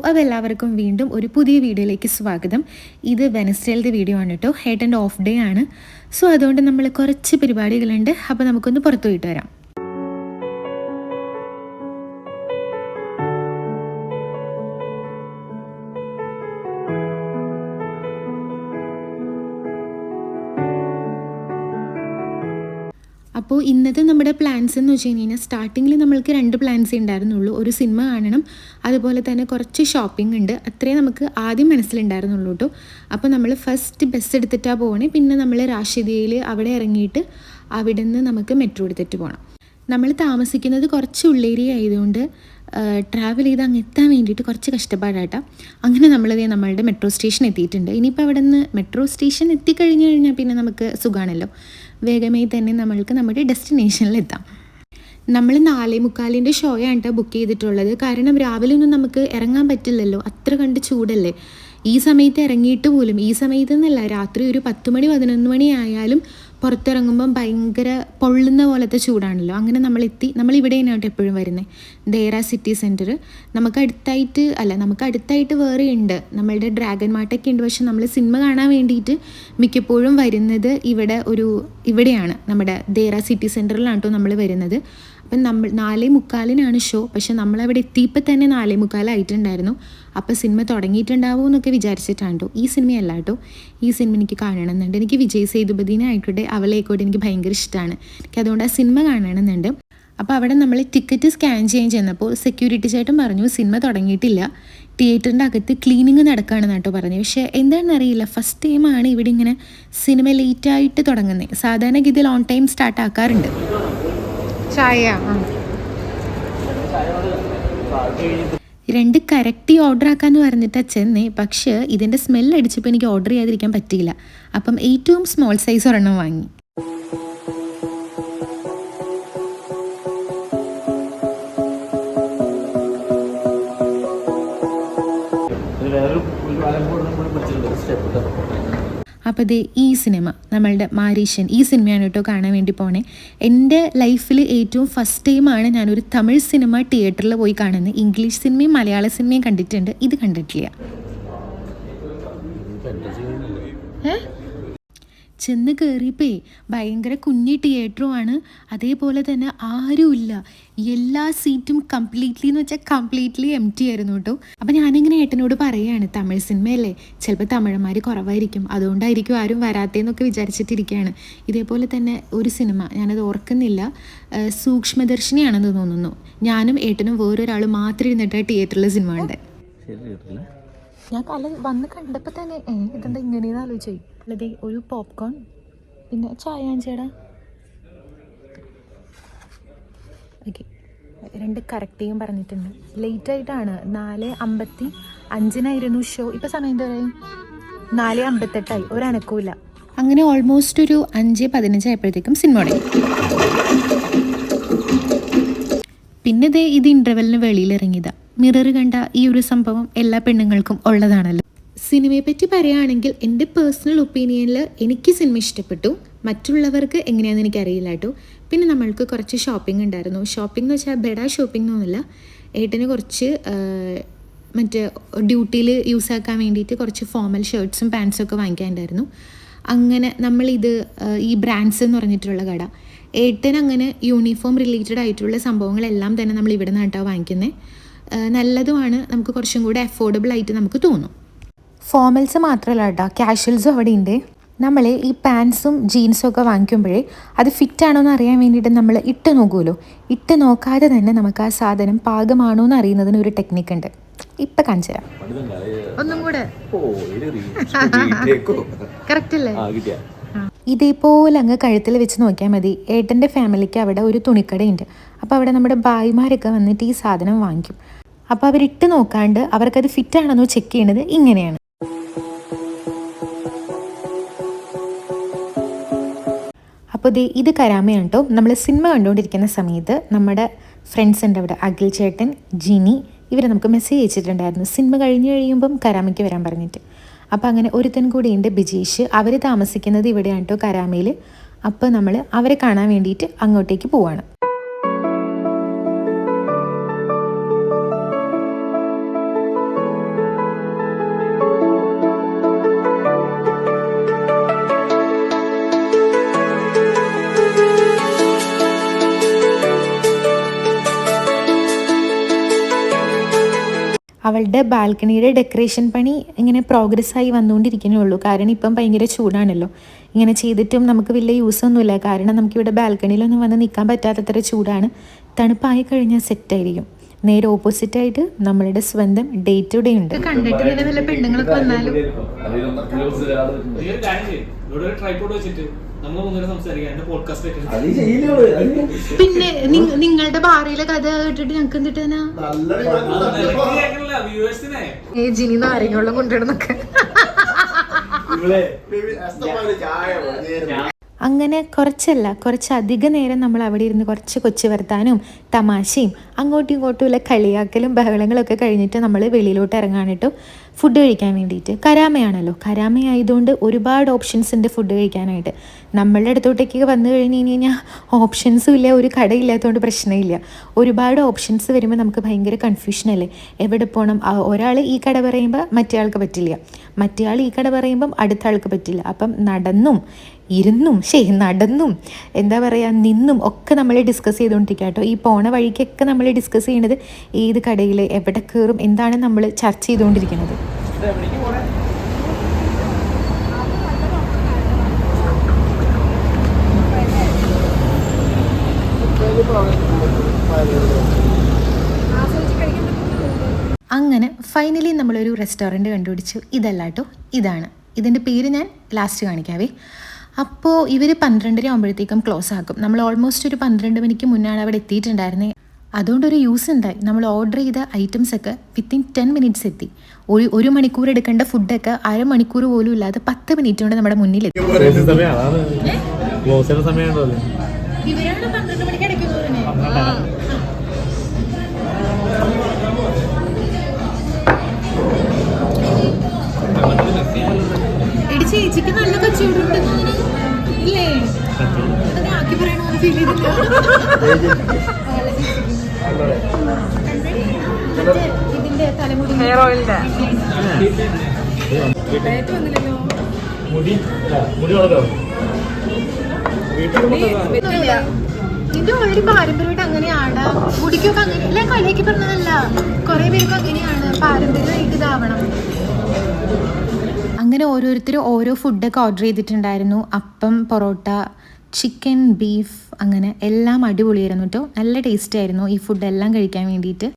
അപ്പോൾ എല്ലാവർക്കും വീണ്ടും ഒരു പുതിയ വീഡിയോയിലേക്ക് സ്വാഗതം. ഇത് വെനസ്ഡേയിലത്തെ വീഡിയോ ആണ് കേട്ടോ. ഏട്ടൻ്റെ ഓഫ് ഡേ ആണ്. സോ അതുകൊണ്ട് നമ്മൾ കുറച്ച് പരിപാടികളുണ്ട്. അപ്പോൾ നമുക്കൊന്ന് പുറത്തു പോയിട്ട് വരാം. അപ്പോൾ ഇന്നത്തെ നമ്മുടെ പ്ലാൻസ് എന്ന് വെച്ച് കഴിഞ്ഞാൽ സ്റ്റാർട്ടിങ്ങിൽ നമ്മൾക്ക് 2 പ്ലാൻസേ ഉണ്ടായിരുന്നുള്ളൂ. ഒരു സിനിമ കാണണം, അതുപോലെ തന്നെ കുറച്ച് ഷോപ്പിംഗ് ഉണ്ട്. അത്രേ നമുക്ക് ആദ്യം മനസ്സിലുണ്ടായിരുന്നുള്ളൂ കേട്ടോ. അപ്പോൾ നമ്മൾ ഫസ്റ്റ് ബസ് എടുത്തിട്ടാണ് പോകണേ. പിന്നെ നമ്മൾ രാഷിദയിൽ അവിടെ ഇറങ്ങിയിട്ട് അവിടെ നിന്ന് നമുക്ക് മെട്രോ എടുത്തിട്ട് പോകണം. നമ്മൾ താമസിക്കുന്നത് കുറച്ച് ഉള്ളേരിയ ആയതുകൊണ്ട് ട്രാവൽ ചെയ്ത് അങ്ങ് എത്താൻ വേണ്ടിയിട്ട് കുറച്ച് കഷ്ടപ്പാടാട്ടോ. അങ്ങനെ നമ്മളുടെ മെട്രോ സ്റ്റേഷൻ എത്തിയിട്ടുണ്ട്. ഇനിയിപ്പോൾ അവിടെ നിന്ന് മെട്രോ സ്റ്റേഷൻ എത്തിക്കഴിഞ്ഞ് കഴിഞ്ഞാൽ പിന്നെ നമുക്ക് സുഖമാണല്ലോ. വേഗമായി തന്നെ നമ്മൾക്ക് നമ്മുടെ ഡെസ്റ്റിനേഷനിലെത്താം. നമ്മൾ 4:45 ഷോയാണ് കേട്ടോ ബുക്ക് ചെയ്തിട്ടുള്ളത്. കാരണം രാവിലെ ഒന്നും നമുക്ക് ഇറങ്ങാൻ പറ്റില്ലല്ലോ, അത്ര കണ്ട് ചൂടല്ലേ. ഈ സമയത്ത് ഇറങ്ങിയിട്ട് പോലും, ഈ സമയത്ത് എന്നല്ല, രാത്രി ഒരു 10 മണി 11 മണി ആയാലും പുറത്തിറങ്ങുമ്പം ഭയങ്കര പൊള്ളുന്ന പോലത്തെ ചൂടാണല്ലോ. അങ്ങനെ നമ്മളിവിടെ തന്നെയായിട്ട് എപ്പോഴും വരുന്നത്. ദേറ സിറ്റി സെൻറ്റർ നമുക്ക് അടുത്തായിട്ട് വേറെ ഉണ്ട്. നമ്മളുടെ ഡ്രാഗൺ മാർട്ടൊക്കെ ഉണ്ട്. പക്ഷെ നമ്മൾ സിനിമ കാണാൻ വേണ്ടിയിട്ട് മിക്കപ്പോഴും വരുന്നത് ഇവിടെയാണ്, നമ്മുടെ ദേറ സിറ്റി സെൻറ്ററിലാണ് കേട്ടോ നമ്മൾ വരുന്നത്. അപ്പം 4:45 ഷോ. പക്ഷെ നമ്മളവിടെ എത്തിയപ്പോൾ തന്നെ 4:45 ആയിട്ടുണ്ടായിരുന്നു. അപ്പോൾ സിനിമ തുടങ്ങിയിട്ടുണ്ടാവുമോ എന്നൊക്കെ വിചാരിച്ചിട്ടാണ് കേട്ടോ. ഈ സിനിമയല്ല കേട്ടോ, ഈ സിനിമ എനിക്ക് കാണണമെന്നുണ്ട്. എനിക്ക് വിജയ് സേതുപതിനെ ആയിക്കോട്ടെ അവളെയായിക്കോട്ടെ എനിക്ക് ഭയങ്കര ഇഷ്ടമാണ്. എനിക്ക് അതുകൊണ്ട് ആ സിനിമ കാണണമെന്നുണ്ട്. അപ്പോൾ അവിടെ നമ്മൾ ടിക്കറ്റ് സ്കാൻ ചെയ്യാൻ ചെന്നപ്പോൾ സെക്യൂരിറ്റി ചേട്ടൻ പറഞ്ഞു സിനിമ തുടങ്ങിയിട്ടില്ല, തിയേറ്ററിൻ്റെ അകത്ത് ക്ലീനിങ് നടക്കുകയാണെന്ന് കേട്ടോ പറഞ്ഞു. പക്ഷേ എന്താണെന്നറിയില്ല, ഫസ്റ്റ് ടൈമാണ് ഇവിടെ ഇങ്ങനെ സിനിമ ലേറ്റായിട്ട് തുടങ്ങുന്നത്. സാധാരണ ഗതിയിൽ ഓൺ ടൈം സ്റ്റാർട്ട് ആക്കാറുണ്ട്. ചായ 2 കറക്റ്റ് ഓർഡർ ആക്കാമെന്ന് പറഞ്ഞിട്ടാണ് ചെന്നേ. പക്ഷേ ഇതിൻ്റെ സ്മെല്ല് അടിച്ചപ്പോൾ എനിക്ക് ഓർഡർ ചെയ്യാതിരിക്കാൻ പറ്റിയില്ല. അപ്പം ഏറ്റവും സ്മോൾ സൈസ് ഒരെണ്ണം വാങ്ങി. അപ്പോൾ ഈ സിനിമ നമ്മളുടെ മാരീഷൻ, ഈ സിനിമയാണ് കേട്ടോ കാണാൻ വേണ്ടി പോണേ. എൻ്റെ ലൈഫിൽ ഏറ്റവും ഫസ്റ്റ് ടൈമാണ് ഞാനൊരു തമിഴ് സിനിമ തിയേറ്ററിൽ പോയി കാണുന്നത്. ഇംഗ്ലീഷ് സിനിമയും മലയാള സിനിമയും കണ്ടിട്ടുണ്ട്, ഇത് കണ്ടിട്ടില്ല. ചെന്ന് കയറിയപ്പോൾ ഭയങ്കര കുഞ്ഞി തിയേറ്ററുമാണ്. അതേപോലെ തന്നെ ആരുമില്ല, എല്ലാ സീറ്റും കംപ്ലീറ്റ്ലി എം ടി ആയിരുന്നു കേട്ടോ. അപ്പം ഞാനിങ്ങനെ ഏട്ടനോട് പറയുകയാണ്, തമിഴ് സിനിമയല്ലേ, ചിലപ്പോൾ തമിഴന്മാർ കുറവായിരിക്കും, അതുകൊണ്ടായിരിക്കും ആരും വരാത്തേന്നൊക്കെ വിചാരിച്ചിട്ടിരിക്കുകയാണ്. ഇതേപോലെ തന്നെ ഒരു സിനിമ, ഞാനത് ഓർക്കുന്നില്ല, സൂക്ഷ്മദർശിനിയാണെന്ന് തോന്നുന്നു. ഞാനും ഏട്ടനും വേറൊരാൾ മാത്രം ഇരുന്നിട്ട് തിയേറ്ററിൽ സിനിമ ഉണ്ട്. ഞാൻ വന്ന് കണ്ടപ്പോൾ തന്നെ ഇതെന്താ ഇങ്ങനെയെന്ന് ആലോചിച്ചു. അല്ലതെ ഒരു പോപ്കോൺ, പിന്നെ ചായ ചേടാ. ഓക്കെ, 2 കറക്റ്റ് ചെയ്യും പറഞ്ഞിട്ടുണ്ട്. ലേറ്റായിട്ടാണ്, 4:55 ഷോ. ഇപ്പോൾ സമയം എന്തോരായി? 4:58 ഒരനക്കവും. അങ്ങനെ ഓൾമോസ്റ്റ് ഒരു 5:15 ആയപ്പോഴത്തേക്കും സിനിമ തുടങ്ങി. പിന്നെ ഇത് ഇൻ്റർവെല്ലിന് വെളിയിലിറങ്ങിയതാണ്. മിറർ കണ്ട ഈ ഒരു സംഭവം എല്ലാ പെണ്ണുങ്ങൾക്കും ഉള്ളതാണല്ലോ. സിനിമയെ പറ്റി പറയുകയാണെങ്കിൽ എൻ്റെ പേഴ്സണൽ ഒപ്പീനിയനിൽ എനിക്ക് സിനിമ ഇഷ്ടപ്പെട്ടു. മറ്റുള്ളവർക്ക് എങ്ങനെയാണെന്ന് എനിക്കറിയില്ല കേട്ടോ. പിന്നെ നമ്മൾക്ക് കുറച്ച് ഷോപ്പിംഗ് ഉണ്ടായിരുന്നു. ഷോപ്പിംഗ് എന്ന് വെച്ചാൽ ബെഡാ ഷോപ്പിംഗ് എന്നൊന്നുമില്ല. ഏട്ടന് കുറച്ച് ഡ്യൂട്ടിയിൽ യൂസ് ആക്കാൻ വേണ്ടിയിട്ട് കുറച്ച് ഫോമൽ ഷർട്ട്സും പാൻസും ഒക്കെ വാങ്ങിക്കാനുണ്ടായിരുന്നു. അങ്ങനെ ഈ ബ്രാൻഡ്സ് എന്ന് പറഞ്ഞിട്ടുള്ള കട, ഏട്ടൻ അങ്ങനെ യൂണിഫോം റിലേറ്റഡ് ആയിട്ടുള്ള സംഭവങ്ങളെല്ലാം തന്നെ നമ്മൾ ഇവിടെ നിന്നായിട്ടാണ് വാങ്ങിക്കുന്നത്. നല്ലതുമാണ്, നമുക്ക് കുറച്ചും കൂടെ അഫോർഡബിൾ ആയിട്ട് നമുക്ക് തോന്നും. ഫോമൽസ് മാത്രമല്ല കേട്ടോ, കാഷ്വൽസും അവിടെ ഉണ്ട്. നമ്മൾ ഈ പാൻസും ജീൻസും ഒക്കെ വാങ്ങിക്കുമ്പോഴേ അത് ഫിറ്റാണോ എന്ന് അറിയാൻ വേണ്ടിയിട്ട് നമ്മൾ ഇട്ട് നോക്കുമല്ലോ. ഇട്ട് നോക്കാതെ തന്നെ നമുക്ക് ആ സാധനം പാകമാണോ എന്ന് അറിയുന്നതിന് ഒരു ടെക്നിക്ക് ഉണ്ട്. ഇപ്പം കാണിച്ചു തരാം. ഒന്നും കൂടെ കറക്റ്റ് അല്ലേ? ഇതേപോലെ അങ്ങ് കഴുത്തിൽ വെച്ച് നോക്കിയാൽ മതി. ഏട്ടൻ്റെ ഫാമിലിക്ക് അവിടെ ഒരു തുണിക്കടയുണ്ട്. അപ്പോൾ അവിടെ നമ്മുടെ ഭായിമാരൊക്കെ വന്നിട്ട് ഈ സാധനം വാങ്ങിക്കും. അപ്പോൾ അവരിട്ട് നോക്കാണ്ട് അവർക്കത് ഫിറ്റാണെന്നോ ചെക്ക് ചെയ്യണത് ഇങ്ങനെയാണ്. അപ്പോൾ ഇത് കരാമയാണ് കേട്ടോ. നമ്മൾ സിനിമ കണ്ടുകൊണ്ടിരിക്കുന്ന സമയത്ത് നമ്മുടെ ഫ്രണ്ട്സ് ഉണ്ട് അവിടെ, അഖിൽ ചേട്ടൻ, ജിനി, ഇവരെ നമുക്ക് മെസ്സേജ് അയച്ചിട്ടുണ്ടായിരുന്നു സിനിമ കഴിയുമ്പം കരാമയ്ക്ക് വരാൻ പറഞ്ഞിട്ട്. അപ്പോൾ അങ്ങനെ ഒരുത്തൻ കൂടിയുണ്ട്, ബിജീഷ്. അവർ താമസിക്കുന്നത് ഇവിടെയാണ് കേട്ടോ, കരാമയിൽ. അപ്പോൾ നമ്മൾ അവരെ കാണാൻ വേണ്ടിയിട്ട് അങ്ങോട്ടേക്ക് പോവാണ്. അവളുടെ ബാൽക്കണിയുടെ ഡെക്കറേഷൻ പണി ഇങ്ങനെ പ്രോഗ്രസ്സായി വന്നുകൊണ്ടിരിക്കുന്നേ ഉള്ളൂ. കാരണം ഇപ്പം ഭയങ്കര ചൂടാണല്ലോ. ഇങ്ങനെ ചെയ്തിട്ടും നമുക്ക് വലിയ യൂസൊന്നുമില്ല. കാരണം നമുക്കിവിടെ ബാൽക്കണിയിലൊന്നും വന്ന് നിൽക്കാൻ പറ്റാത്തത്ര ചൂടാണ്. തണുപ്പായി കഴിഞ്ഞാൽ സെറ്റായിരിക്കും. നേരെ ഓപ്പോസിറ്റായിട്ട് നമ്മളുടെ സ്വന്തം ഡേറ്റ് ഇവിടെ ഉണ്ട്. കണ്ടിട്ട് ഇങ്ങനെ നല്ല പെണ്ണുങ്ങളൊക്കെ വന്നാലും പിന്നെ നിങ്ങളുടെ ഭാര്യയിലെ കഥ കേട്ടിട്ട് ഞങ്ങൾക്ക് എന്തിട്ടാ ജിനി നാരങ്ങളും കൊണ്ടുവരുന്നൊക്കെ. അങ്ങനെ കുറച്ചധിക നേരം നമ്മൾ അവിടെ ഇരുന്ന് കുറച്ച് കൊച്ചു വർത്താനും തമാശയും അങ്ങോട്ടും ഇങ്ങോട്ടും ഉള്ള കളിയാക്കലും ബഹളങ്ങളൊക്കെ കഴിഞ്ഞിട്ട് നമ്മൾ വെളിയിലോട്ട് ഇറങ്ങാൻ കേട്ടോ ഫുഡ് കഴിക്കാൻ വേണ്ടിയിട്ട്. കരാമയാണല്ലോ, കരാമയായതുകൊണ്ട് ഒരുപാട് ഓപ്ഷൻസ് ഉണ്ട് ഫുഡ് കഴിക്കാനായിട്ട്. നമ്മളുടെ അടുത്തോട്ടേക്ക് വന്നു കഴിഞ്ഞ് കഴിഞ്ഞാൽ ഓപ്ഷൻസും ഇല്ല, ഒരു കടയില്ലാത്തതുകൊണ്ട് പ്രശ്നമില്ല. ഒരുപാട് ഓപ്ഷൻസ് വരുമ്പോൾ നമുക്ക് ഭയങ്കര കൺഫ്യൂഷനല്ലേ, എവിടെ പോകണം. ഒരാൾ ഈ കട പറയുമ്പോൾ മറ്റേ ആൾക്ക് പറ്റില്ല, മറ്റേ ആൾ ഈ കട പറയുമ്പം അടുത്ത ആൾക്ക് പറ്റില്ല. അപ്പം നടന്നും എന്താ പറയുക നിന്നും ഒക്കെ നമ്മൾ ഡിസ്കസ് ചെയ്തുകൊണ്ടിരിക്കുക കേട്ടോ. ഈ പോണ വഴിക്കൊക്കെ നമ്മൾ ഡിസ്കസ് ചെയ്യണത് ഏത് കടയിൽ എവിടെ കയറും എന്താണ് നമ്മൾ ചർച്ച ചെയ്തുകൊണ്ടിരിക്കുന്നത്. അങ്ങനെ ഫൈനലി നമ്മളൊരു റെസ്റ്റോറൻറ്റ് കണ്ടുപിടിച്ചു. ഇതല്ല കേട്ടോ, ഇതാണ്. ഇതിൻ്റെ പേര് ഞാൻ ലാസ്റ്റ് കാണിക്കാവേ. അപ്പോൾ ഇവർ 12:30 ആകുമ്പോഴത്തേക്കും ക്ലോസ് ആക്കും. നമ്മൾ ഓൾമോസ്റ്റ് ഒരു 12 മണിക്ക് മുന്നാണ് അവിടെ എത്തിയിട്ടുണ്ടായിരുന്നത്. അതുകൊണ്ടൊരു യൂസ് ഉണ്ടായി. നമ്മൾ ഓർഡർ ചെയ്ത ഐറ്റംസൊക്കെ വിത്തിൻ 10 മിനിറ്റ്സ് എത്തി. ഒരു മണിക്കൂർ എടുക്കേണ്ട ഫുഡൊക്കെ അരമണിക്കൂർ പോലും ഇല്ലാതെ 10 മിനിറ്റ് കൊണ്ട് നമ്മുടെ മുന്നിൽ എത്തി. ഇവരാണ് 12 മണിക്ക് അടയ്ക്കുന്നത്. ചേച്ചിക്ക് നല്ല കച്ചവടം ഇല്ലേ, ആക്കി പറയണ ഫീൽ ചെയ്തില്ല. ഇതിന്റെ തലമുടി ഹെയർ ഓയിലിന്റെ ഇത് ഓൾറെഡി പാരമ്പര്യമായിട്ട് അങ്ങനെയാണ്. മുടിക്കൊക്കെ അങ്ങനെ അല്ല, കളിയാക്കി പറഞ്ഞതല്ല, കുറെ പേർക്ക് അങ്ങനെയാണ് പാരമ്പര്യമായിട്ട് ഇതാവണം. അങ്ങനെ ഓരോരുത്തരും ഓരോ ഫുഡൊക്കെ ഓർഡർ ചെയ്തിട്ടുണ്ടായിരുന്നു. അപ്പം, പൊറോട്ട, ചിക്കൻ, ബീഫ്, അങ്ങനെ എല്ലാം അടിപൊളിയായിരുന്നു കേട്ടോ. നല്ല ടേസ്റ്റ് ആയിരുന്നു ഈ ഫുഡെല്ലാം കഴിക്കാൻ വേണ്ടിയിട്ട്.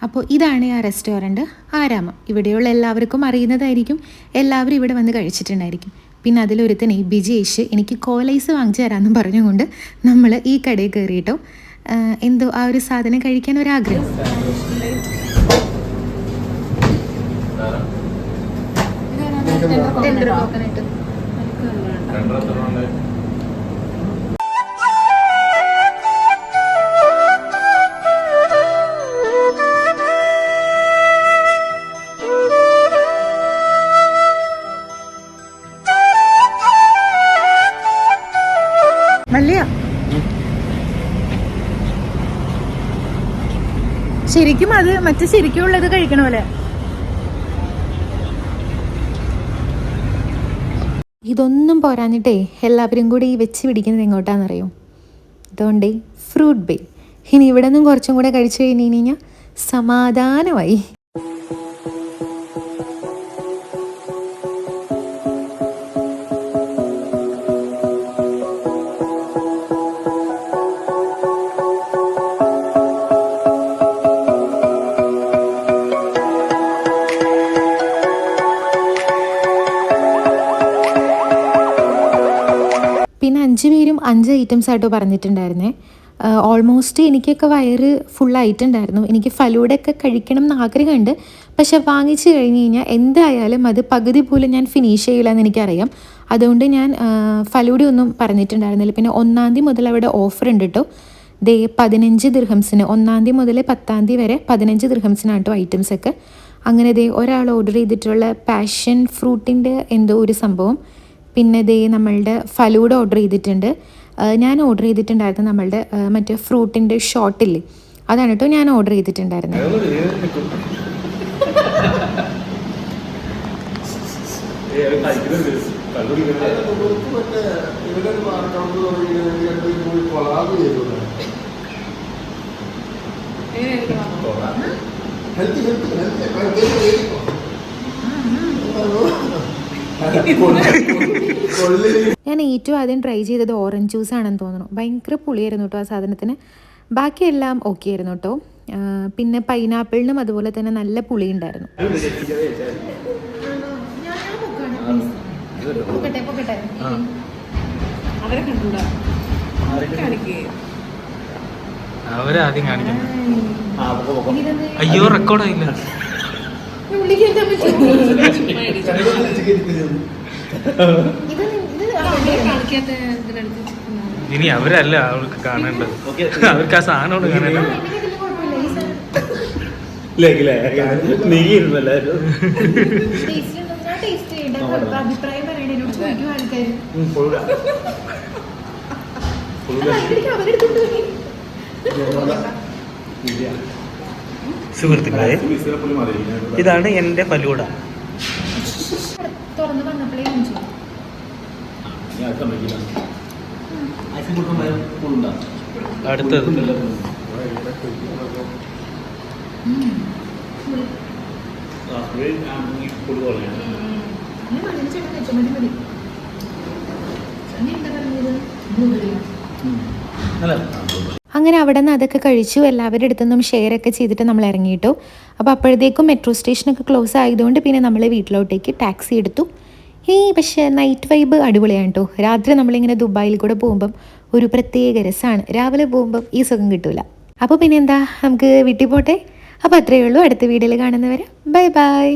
അപ്പോൾ ഇതാണ് ആ റെസ്റ്റോറൻറ്റ് ആരാമം. ഇവിടെയുള്ള എല്ലാവർക്കും അറിയുന്നതായിരിക്കും, എല്ലാവരും ഇവിടെ വന്ന് കഴിച്ചിട്ടുണ്ടായിരിക്കും. പിന്നെ അതിലൊരുത്തനെ ബിജേഷ് എനിക്ക് കോലൈസ് വാങ്ങിച്ചു തരാമെന്നും പറഞ്ഞുകൊണ്ട് നമ്മൾ ഈ കടയിൽ കയറിയിട്ടോ എന്തോ ആ ഒരു സാധനം കഴിക്കാൻ ഒരാഗ്രഹം. ശരിക്കും അത് മറ്റു ശരിക്കുള്ളത് കഴിക്കണ പോലെ. ഇതൊന്നും പോരാഞ്ഞിട്ടേ എല്ലാവരും കൂടി ഈ വെച്ച് പിടിക്കുന്നത് എങ്ങോട്ടാണെന്നറിയോ? അതുകൊണ്ടേ ഫ്രൂട്ട് ബേ. ഇനി ഇവിടെ നിന്നും കുറച്ചും കൂടെ കഴിച്ചു കഴിഞ്ഞ് കഴിഞ്ഞാൽ സമാധാനമായി. പിന്നെ 5 പേരും 5 ഐറ്റംസ് ആയിട്ടോ പറഞ്ഞിട്ടുണ്ടായിരുന്നേ. ഓൾമോസ്റ്റ് എനിക്കൊക്കെ വയറ് ഫുള്ളായിട്ടുണ്ടായിരുന്നു. എനിക്ക് ഫലൂഡൊക്കെ കഴിക്കണം എന്ന് ആഗ്രഹമുണ്ട്. പക്ഷെ വാങ്ങിച്ചു കഴിഞ്ഞ് കഴിഞ്ഞാൽ എന്തായാലും അത് പകുതി പോലും ഞാൻ ഫിനിഷ് ചെയ്യില്ല എന്ന് എനിക്കറിയാം. അതുകൊണ്ട് ഞാൻ ഫലൂഡ ഒന്നും പറഞ്ഞിട്ടുണ്ടായിരുന്നില്ല. പിന്നെ 1-ാം തീയതി മുതൽ അവിടെ ഓഫർ ഉണ്ട് കേട്ടോ. 15 ദിർഹംസിന് 1-ാം തീയതി മുതൽ 10-ാം തീയതി വരെ 15 ദിർഹംസിനാണ് കേട്ടോ ഐറ്റംസൊക്കെ. അങ്ങനെ ദേ ഒരാൾ ഓർഡർ ചെയ്തിട്ടുള്ള പാഷൻ ഫ്രൂട്ടിൻ്റെ എന്തോ ഒരു സംഭവം, പിന്നെ ദേ നമ്മളുടെ ഫലൂഡ ഓർഡർ ചെയ്തിട്ടുണ്ട്. ഞാൻ ഓർഡർ ചെയ്തിട്ടുണ്ടായിരുന്നു നമ്മളുടെ മറ്റേ ഫ്രൂട്ടിൻ്റെ ഷോട്ടില്ലേ, അതാണ് കേട്ടോ ഞാൻ ഓർഡർ ചെയ്തിട്ടുണ്ടായിരുന്നത്. ഞാൻ ഏറ്റവും ആദ്യം ട്രൈ ചെയ്തത് ഓറഞ്ച് ജ്യൂസ് ആണെന്ന് തോന്നുന്നു. ഭയങ്കര പുളിയായിരുന്നു കേട്ടോ ആ സാധനത്തിന്. ബാക്കിയെല്ലാം ഓക്കെ ആയിരുന്നു കേട്ടോ. പിന്നെ പൈനാപ്പിളിനും അതുപോലെ തന്നെ നല്ല പുളി ഉണ്ടായിരുന്നു. അവരാദ്യം കാണിക്കുന്നു. അയ്യോ റെക്കോർഡായില്ല. ഇനി അവരല്ല അവൾക്ക് കാണേണ്ടത്, അവർക്ക് ആ സാധനമാണ് കാണേണ്ടത്. സുഹൃത്തുക്കളെ, ഇതാണ് എൻ്റെ ഫലൂഡ. അടുത്തത് അങ്ങനെ അവിടെ നിന്ന് അതൊക്കെ കഴിച്ചു. എല്ലാവരുടെ അടുത്തുനിന്നും ഷെയറൊക്കെ ചെയ്തിട്ട് നമ്മൾ ഇറങ്ങിയിട്ടു. അപ്പോൾ അപ്പോഴത്തേക്കും മെട്രോ സ്റ്റേഷനൊക്കെ ക്ലോസ് ആയതുകൊണ്ട് പിന്നെ നമ്മൾ വീട്ടിലോട്ടേക്ക് ടാക്സി എടുത്തു. പക്ഷേ നൈറ്റ് വൈബ് അടിപൊളിയാണ് കേട്ടോ. രാത്രി നമ്മളിങ്ങനെ ദുബായിൽ കൂടെ പോകുമ്പം ഒരു പ്രത്യേക രസമാണ്. രാവിലെ പോകുമ്പം ഈ സുഖം കിട്ടൂല. അപ്പോൾ പിന്നെ എന്താ, നമുക്ക് വീട്ടിൽ പോട്ടെ. അപ്പോൾ അത്രയേ ഉള്ളൂ. അടുത്ത വീഡിയോയിൽ കാണുന്നവരെ ബൈ ബൈ.